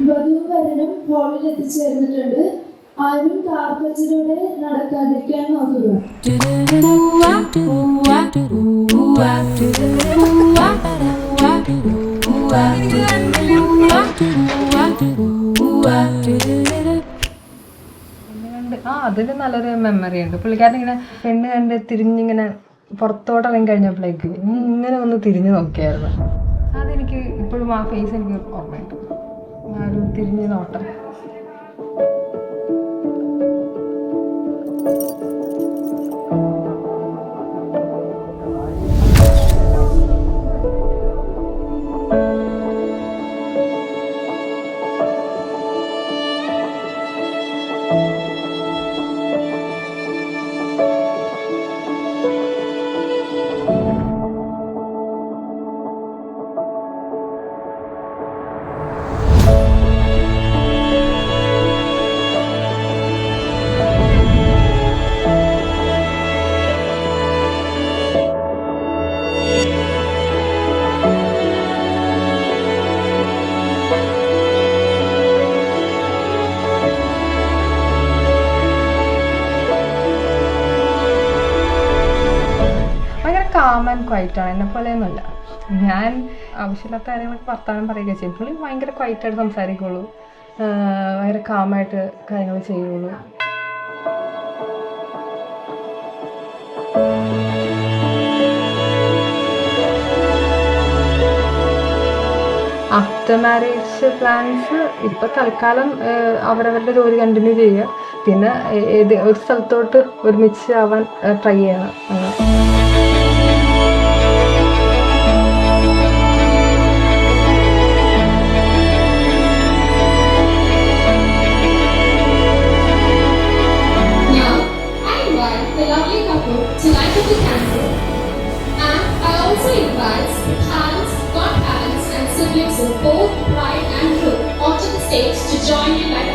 വധുവും വരനും ഹാളിൽ എത്തിച്ചേർന്നിട്ടുണ്ട്. ആരും കാർപ്പറ്റിലൂടെ നടക്കാതിരിക്കാൻ നോക്കുക. അതിന് നല്ലൊരു മെമ്മറി ഉണ്ട്. പുള്ളിക്കാരൻ ഇങ്ങനെ പെണ്ണ് കണ്ട് തിരിഞ്ഞിങ്ങനെ പുറത്തോട്ട് ഇറങ്ങി കഴിഞ്ഞപ്പോഴേക്ക് ഇങ്ങനെ ഒന്ന് തിരിഞ്ഞു നോക്കിയായിരുന്നു. അതെനിക്ക് ഇപ്പോഴും ആ ഫേസ് എനിക്ക് ഓർമ്മയുണ്ട്. ആ ഒരു തിരിഞ്ഞു നോട്ടം. കാം ആൻഡ് ക്വൈറ്റാണ്. എന്നെ പോലെയൊന്നുമല്ല. ഞാൻ ആവശ്യമില്ലാത്ത കാര്യങ്ങളൊക്കെ വർത്താനം പറയുക ചെയ്യും. പുള്ളി ഭയങ്കര ക്വൈറ്റായിട്ട് സംസാരിക്കുള്ളൂ, ഭയങ്കര കാമായിട്ട് കാര്യങ്ങൾ ചെയ്യുള്ളൂ. ആഫ്റ്റർ മാരേജ് പ്ലാൻസ് ഇപ്പം തൽക്കാലം അവരവരുടെ ജോലി കണ്ടിന്യൂ ചെയ്യുക, പിന്നെ ഒരു സ്ഥലത്തോട്ട് ഒരുമിച്ച് ആവാൻ ട്രൈ ചെയ്യണം. To light up the candle, and I also invite parents, godparents and siblings of both bride and groom onto the stage to join in light